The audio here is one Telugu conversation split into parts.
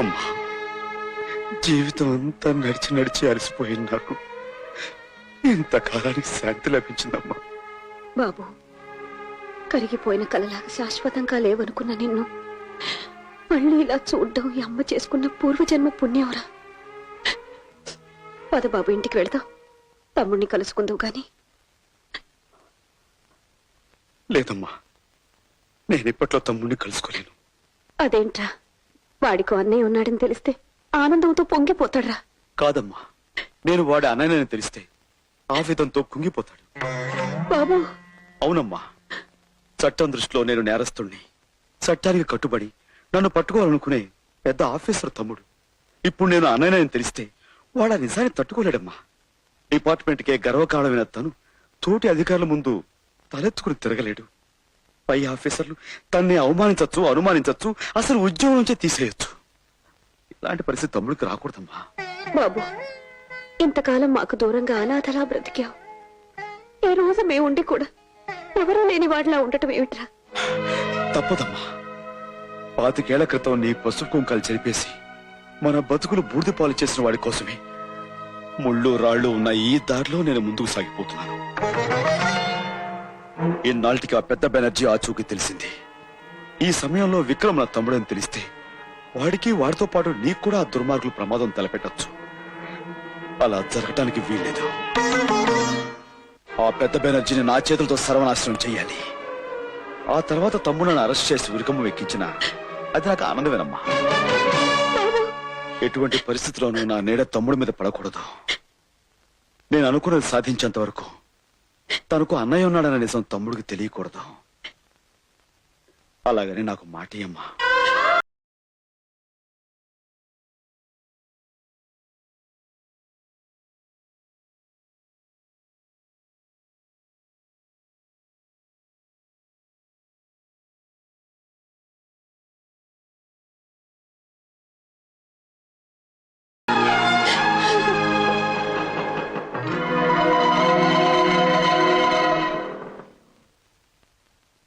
అమ్మా, జీవితం అంతా నడిచి నడిచి అలసిపోయింది. నాకు ఇంతకాలానికి శాంతి లభించిందమ్మా. బాబు, కరిగిపోయిన కలలాగా శాశ్వతంగా లేవనుకున్న నిన్ను మళ్ళీ ఇలా చూడ్డం ఈ అమ్మ చేసుకున్న పూర్వజన్మ పుణ్యంరా. పద బాబు, ఇంటికి వెళదాం. తమ్ముడిని కలుసుకుందాం గాని. లేదమ్మా, నేనిప్పట్లో తమ్ముడిని కలుసుకోలేను. అదేంట్రా, వాడికో అన్నయ్య ఉన్నాడని తెలిస్తే ఆనందంతో పొంగిపోతాడ్రా. కాదమ్మా, నేను వాడి అన్నయ్యని తెలిస్తే ఆవేదంతో కుంగిపోతాడు. బాబు. అవునమ్మా, చట్టం దృష్టిలో నేను నేరస్తుణ్ణి. చట్టానికి కట్టుబడి నన్ను పట్టుకోవాలనుకునే పెద్ద ఆఫీసర్ తమ్ముడు. ఇప్పుడు నేను అన్నయ్యని తెలిస్తే వాడు ఆ నిజాన్ని తట్టుకోలేడమ్మా. డిపార్ట్మెంట్కే గర్వకారణమైన తను తోటి అధికారుల ముందు తలెత్తుకుని తిరగలేడు. పై ఆఫీసర్లు తన్ని అవమానించచ్చు, అనుమానించచ్చు, అసలు ఉద్యోగం నుంచే తీసేయచ్చు. ఇలాంటి పరిస్థితి తమ్ముడికి రాకూడదమ్మా. బాబు, ఇంతకాలం మాకు దూరంగా అనాథలా బ్రతికావు. ఈ రోజు మేముండి కూడా ఎవరూ లేని వాడిలా ఉండటం ఏమిట్రా? తప్పదమ్మా. 25 ఏళ్ల క్రితం నీ పసుపు కుంకాలు చెరిపేసి మన బతుకులు బూడిద పాలు చేసిన వాడి కోసమే ముళ్ళు రాళ్లు ఉన్న ఈ దారిలో నేను ముందుకు సాగిపోతున్నాను. ఇన్నాళ్ళకి ఆ పెద్ద బెనర్జీ ఆచూకీ తెలిసింది. ఈ సమయంలో విక్రమ్ నా తమ్ముడని తెలిస్తే వాడికి, వాడితో పాటు నీకు కూడా ఆ దుర్మార్గులు ప్రమాదం తలపెట్టచ్చు. అలా జరగటానికి వీల్లేదు. ఆ పెద్ద బెనర్జీని నా చేతులతో సర్వనాశనం చెయ్యాలి. ఆ తర్వాత తమ్ముడని అరెస్ట్ చేసి ఉరికమ్మ ఎక్కించిన అది నాకు ఆనందమేనమ్మా. ఎటువంటి పరిస్థితిలోనూ నా నీడ తమ్ముడి మీద పడకూడదు. నేను అనుకున్నది సాధించేంత వరకు తనకు అన్నయ్య ఉన్నాడన్న నిజం తమ్ముడికి తెలియకూడదు. అలాగని నాకు మాటియమ్మా.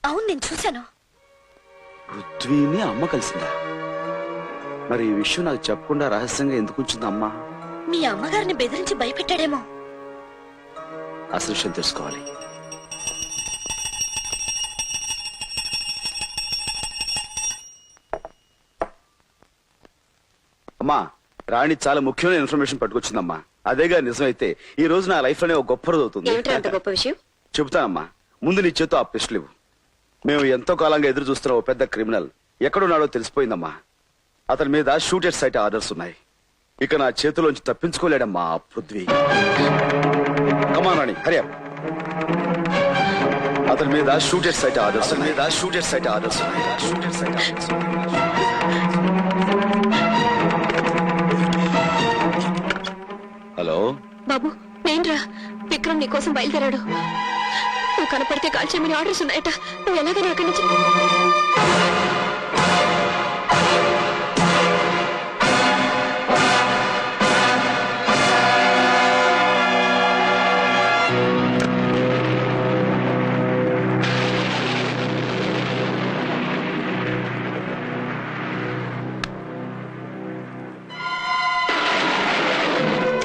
అవును, నేను చూశాను. పృథ్వీని అమ్మ కలిసిందా? మరి ఈ విషయం నాకు చెప్పకుండా రహస్యంగా ఎందుకు ఉంచింది అమ్మా? మీ అమ్మగారిని బెదిరించి భయపెట్టాడేమో. అసలు విషయం తెలుసుకోవాలి. అమ్మా, రాణి చాలా ముఖ్యమైన ఇన్ఫర్మేషన్ పట్టుకొచ్చిందమ్మా. అదేగా నిజమైతే ఈ రోజు నా లైఫ్ లోనే ఒక గొప్ప రోజు అవుతుంది. గొప్ప విషయం చెబుతానమ్మా. ముందు నీ చేతో ఆ పిస్టల్ ఇవ్వు. మేము ఎంతో కాలంగా ఎదురు చూస్తున్న ఓ పెద్ద క్రిమినల్ ఎక్కడున్నాడో తెలిసిపోయిందమ్మా. అతని మీద షూటెడ్ సైట్ ఆర్డర్స్ ఉన్నాయి. ఇక నా చేతిలోంచి తప్పించుకోలేడమ్మా ఆ పృథ్వీ. కమాన్ రాణి, హరి అప్. అతని మీద షూటెడ్ సైట్ ఆర్డర్స్ హలో బాబు, నేనురా. విక్రమ్ నీకోసం బయలుదేరాడు. నువ్వు కనపడితే కాల్ చేయమని ఆర్డర్స్ ఉన్నాయట. నువ్వు ఎలాగైనా అక్కడి నుంచి.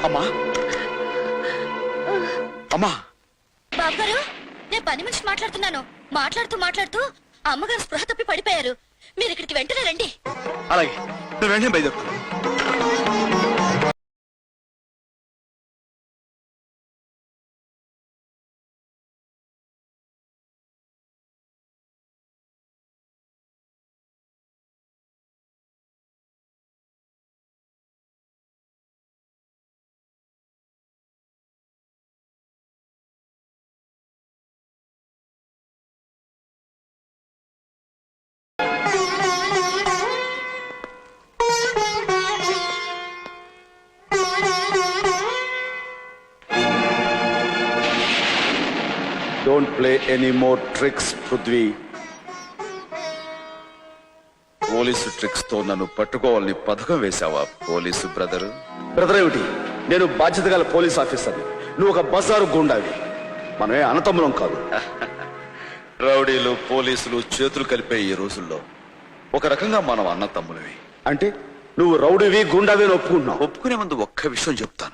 అమ్మా, అమ్మా. బాబు గారు, నేను పని మనిషి మాట్లాడుతున్నాను. మాట్లాడుతూ అమ్మగారు స్పృహ తప్పి పడిపోయారు. మీరు ఇక్కడికి వెంటనే రండి. అలాగే, నేను వెంటనే బయలుదేరుతాను. Don't play any more tricks, Prithvi. Police tricks తో నన్ను పట్టుకోవాలని పథకం వేశావా పోలీసు బ్రదర్? బ్రదర్ ఏమిటి? నేను బాధ్యత గల పోలీస్ ఆఫీసర్. నువ్వు ఒక బజారు గుండావి. మనమే అన్నతమ్ములం కాదు. రౌడీలు పోలీసులు చేతులు కలిపే ఈ రోజుల్లో ఒక రకంగా మనం అన్నతమ్ములవి. అంటే నువ్వు రౌడీవి గుండావి అని ఒప్పుకుంటున్నావు. ఒప్పుకునే ముందు ఒక్క విషయం చెప్తాను.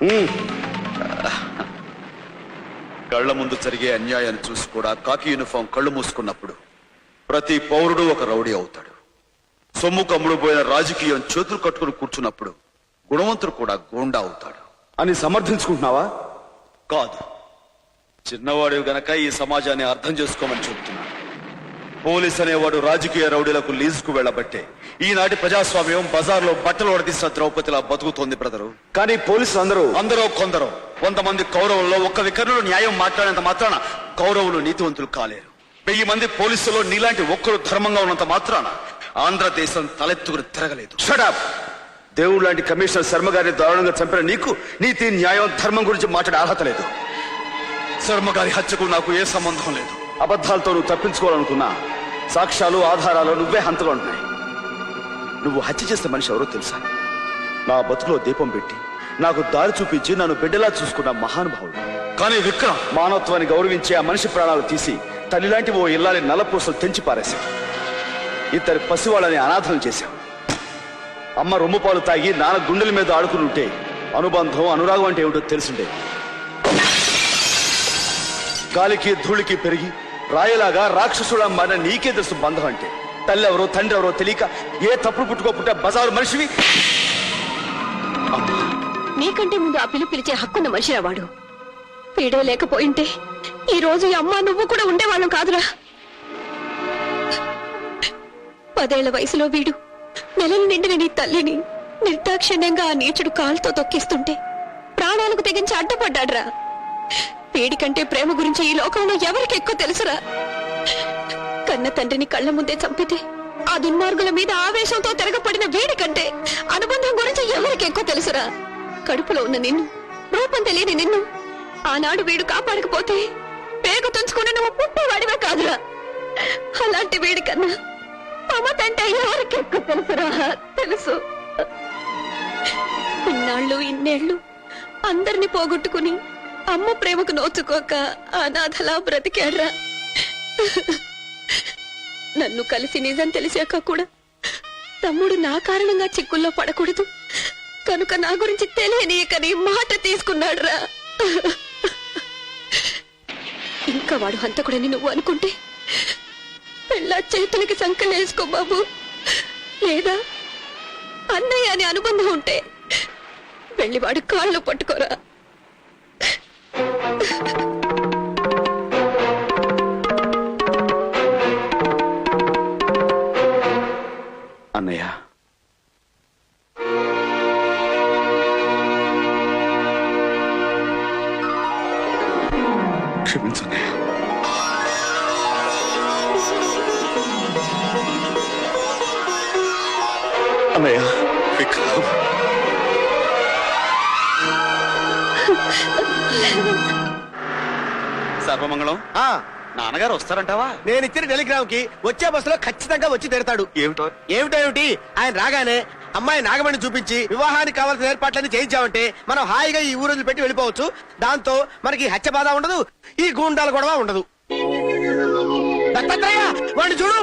కళ్ల ముందు జరిగే అన్యాయాన్ని చూసి కూడా కాకి యూనిఫామ్ కళ్ళు మూసుకున్నప్పుడు ప్రతి పౌరుడు ఒక రౌడీ అవుతాడు. సొమ్ము కమ్ముడు పోయిన రాజకీయం చేతులు కట్టుకుని కూర్చున్నప్పుడు గుణవంతుడు కూడా గూండా అవుతాడు అని సమర్థించుకుంటున్నావా? కాదు, చిన్నవాడు గనక ఈ సమాజాన్ని అర్థం చేసుకోమని చెబుతున్నాను. పోలీస్ అనేవాడు రాజకీయ రౌడీలకు లీజుకు వెళ్లబట్టే ఈనాటి ప్రజాస్వామ్యం బజార్లో బట్టలు వడదీసిన ద్రౌపదిలా బతుకుతోంది బ్రదరు. కానీ పోలీసులు అందరూ కొందరు 100 మంది కౌరవుల్లో ఒక్క వికర్ణులు న్యాయం మాట్లాడినంత మాత్రాన కౌరవులు నీతివంతులు కాలేరు. 1000 మంది పోలీసుల్లో నీలాంటి ఒక్కరు ధర్మంగా ఉన్నంత మాత్రాన ఆంధ్రదేశం తలెత్తుకుని తిరగలేదు. షటప్! దేవుడు లాంటి కమిషనర్ శర్మ గారిని దారుణంగా చంపిన నీకు నీతి, న్యాయం, ధర్మం గురించి మాట్లాడే అర్హత లేదు. శర్మ గారి హత్యకు నాకు ఏ సంబంధం లేదు. అబద్ధాలతో నువ్వు తప్పించుకోవాలనుకున్నా సాక్ష్యాలు, ఆధారాలు నువ్వే హంతగా ఉంటున్నాయి. నువ్వు హత్య చేసిన మనిషి ఎవరో తెలుసా? నా బతుకులో దీపం పెట్టి నాకు దారి చూపించి నన్ను బిడ్డలా చూసుకున్న మహానుభావుడు. కానీ విక్రమ్ మానవత్వాన్ని గౌరవించి ఆ మనిషి ప్రాణాలు తీసి తల్లిలాంటి ఓ ఇల్లాలి నల్లపూసలు తెంచి పారేశావు. ఇద్దరు పసివాళ్ళని అనాథం చేశావు. అమ్మ రొమ్ము పాలు తాగి నాన్న గుండెల మీద ఆడుకుని ఉంటే అనుబంధం, అనురాగం అంటే ఏమిటో తెలుసుండే. గాలికి ధూళికి పెరిగి రాయలాగా రాక్షసుడా మారిన నీకే తెలుసు బంధం అంటే. తల్లి ఎవరో తండ్రి ఎవరో తెలియక ఏ తప్పుడు పుట్టుకోపుట్టే బజారు మనిషివి. నీకంటే ముందు ఆ పిలిచే హక్కున్న మనిషిరా వాడు. పీడే లేకపోయింటే ఈ రోజు ఈ అమ్మ నువ్వు కూడా ఉండేవాళ్ళం కాదురా. 10 ఏళ్ల వయసులో వీడు నెలలు నిండిన నీ తల్లిని నిర్దాక్షిణ్యంగా ఆ నీచుడు కాలుతో తొక్కిస్తుంటే ప్రాణాలకు తెగించి అడ్డపడ్డాడ్రా. వీడికంటే ప్రేమ గురించి ఈ లోకంలో ఎవరికి ఎక్కువ తెలుసురా? కన్న తండ్రిని కళ్ళ ముందే చంపితే ఆ దుర్మార్గుల మీద ఆవేశంతో తిరగపడిన వీడికంటే అనుబంధం గురించి ఎవరికి ఎక్కువ తెలుసురా? కడుపులో ఉన్న నిన్ను, రూపం తెలియని నిన్ను ఆనాడు వీడు కాపాడకపోతే పేగు తుంచుకుని నువ్వు పుట్టేవాడివే కాదురా. అలాంటి వీడి కన్నా మమతంటే ఎవరికి ఎక్కువ తెలుసురా? తెలుసు. ఇన్నాళ్ళు ఇన్నేళ్లు అందరినీ పోగొట్టుకుని అమ్మ ప్రేమకు నోచుకోక అనాథలా బ్రతికాడ్రా. నన్ను కలిసి నిజం తెలిసాక కూడా తమ్ముడు నా కారణంగా చిక్కుల్లో పడకూడదు కనుక నా గురించి తెలియనీయకని మాట తీసుకున్నాడురా. ఇంకా వాడు హంతకుడని నువ్వు అనుకుంటే పెళ్ళ చేతులకి సంకలేసుకో బాబు. లేదా అన్నయ్య అని అనుబంధం ఉంటే వెళ్ళి వాడు కాళ్ళు పట్టుకోరా. అన్నయ్య, క్షమించన్నయ్య. అన్నయ్య, విక్రమ్. సర్వమంగళం. నాన్నగారు వస్తారంటావా? నేను ఇచ్చిన టెలిగ్రామ్ కి వచ్చే బస్సులో ఖచ్చితంగా వచ్చి తీరతాడు. ఏమిటి ఆయన రాగానే అమ్మాయి నాగమణి చూపించి వివాహానికి కావాల్సిన ఏర్పాట్లన్నీ చేయించామంటే మనం హాయిగా ఈ ఊరు పెట్టి వెళ్ళిపోవచ్చు. దాంతో మనకి హత్య బాధ ఉండదు, ఈ గూండాల గొడవ ఉండదు. దత్తాత్రేయ, వాడిని చూడు.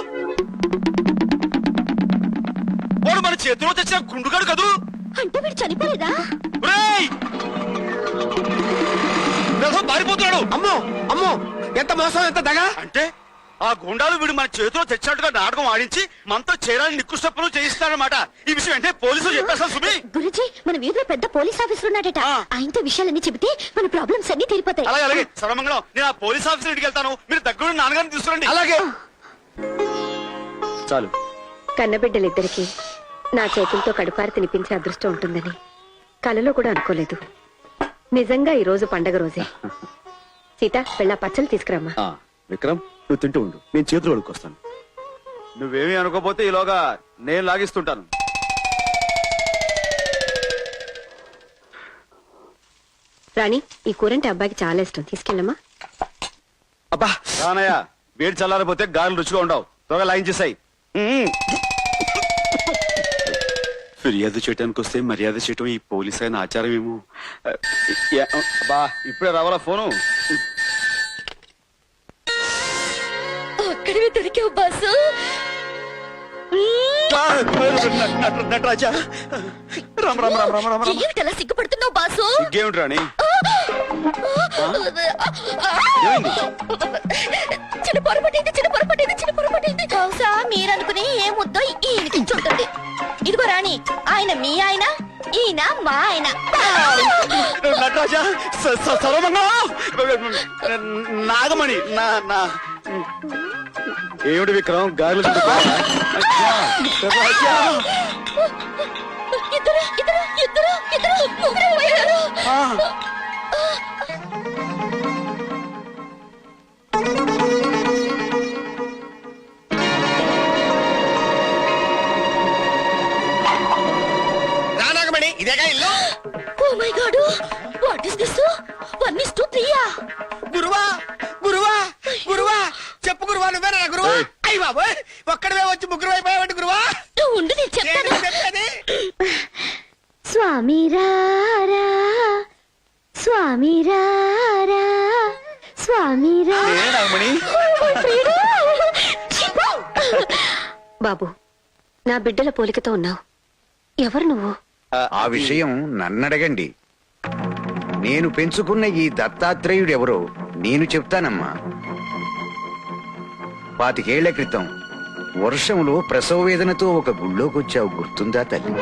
వాడు మన చేతిలో తెచ్చిన గుండుగాడు కదూ. అంటే వీడు చనిపోలేదా? పారిపోతున్నాడు. అమ్మో అమ్మో, ఎంత మోసం, ఎంత దగా. అంటే ఆ గుండాలు వీడు మన చేతిలో తెచ్చినట్టుగా నాటకం ఆడించి మనతో చేరాలని నికృష్ట పనులు చేయిస్తాడనమాట. ఈ విషయం అంటే పోలీసులు చెప్పేస్తారు. సుమి, గురుజీ మన వీధిలో పెద్ద పోలీస్ ఆఫీసర్ ఉన్నాడట. ఆయనతో విషయాలన్నీ చెబితే మన ప్రాబ్లమ్స్ అన్ని తీరిపోతాయి. అలాగే అలాగే. సర్వమంగళం, నేను ఆ పోలీస్ ఆఫీసర్ ఇంటికి వెళ్తాను. మీరు దగ్గర నాన్నగారిని తీసుకురండి. అలాగే. చాలు. కన్నబిడ్డలిద్దరికి నా చేతులతో కడుపారి తినిపించే అదృష్టం ఉంటుందని కలలో కూడా అనుకోలేదు. నిజంగా ఈ రోజు పండగ రోజే. సీత, వెళ్ళా పచ్చలు తీసుకురామ్మా. విక్రమ్, నువ్వు తింటూ ఉండు, నేను చేతులు వడుకొస్తాను. నువ్వేమీ అనుకోపోతే ఈలోగా నేను లాగిస్తుంటాను. రాణి, ఈ కూరంటే అబ్బాయికి చాలా ఇష్టం, తీసుకెళ్ళమ్మా. అబ్బా రానయ్య, వేడి చల్లారిపోతే గారెలు రుచిగా ఉండవు. త్వరగా లాగించేసాయి. ఫిర్యాదు చేయడానికి వస్తే మర్యాద చేయటం ఈ పోలీస్ అయిన ఆచారం ఏమో. అబ్బా, ఇప్పుడే రావాలా ఫోను? అక్కడివి దొరికావు బాసు. నటరాజా రామ్ రామ్ రామ్ రామ్ రామ్ రామ్. ఏమిటలా సిగ్గుపడుతున్నావు బాసు ఇంకేమిటి రాణి ఏమైంది? చిన్న పొరపడింది బహుశా మీరనుకుని ఏ ముద్దో ఈయనకి చుంటుంది. ఇదిగో రాణి, ఆయన మీ ఆయన, ఈయన మా ఆయన. నటరాజా సర్వమంగా నాగమణి నా నా ఏమిటి విక్రమ్ గాలి ఇద్దరు ముగ్గురు పోయారు. రానాగమణి ఇదేగా ఇల్లు. Oh my god, what is this? 1:3 గురువా గురువా గురువా చెప్పు గురువా, నువ్వేనా గురువా? ఏయ్. అయ్యి బాబోయ్, ఒక్కడవే వచ్చి ముగ్గురు అయిపోయావండి గురువా. ఉండు నేను చెప్తాను. ఏంటి చెప్పేది? స్వామి రారా, స్వామి రారా, స్వామి రా. ఏ నాగమణి బాబు, నా బిడ్డల పోలికతో ఉన్నావు. ఎవరు నువ్వు? ఆ విషయం నన్నడగండి. నేను పెంచుకున్న ఈ దత్తాత్రేయుడెవరో నేను చెప్తానమ్మా. 25 ఏళ్ల క్రితం వర్షంలో ప్రసవ వేదనతో ఒక గుళ్ళోకొచ్చావు, గుర్తుందా తల్లి?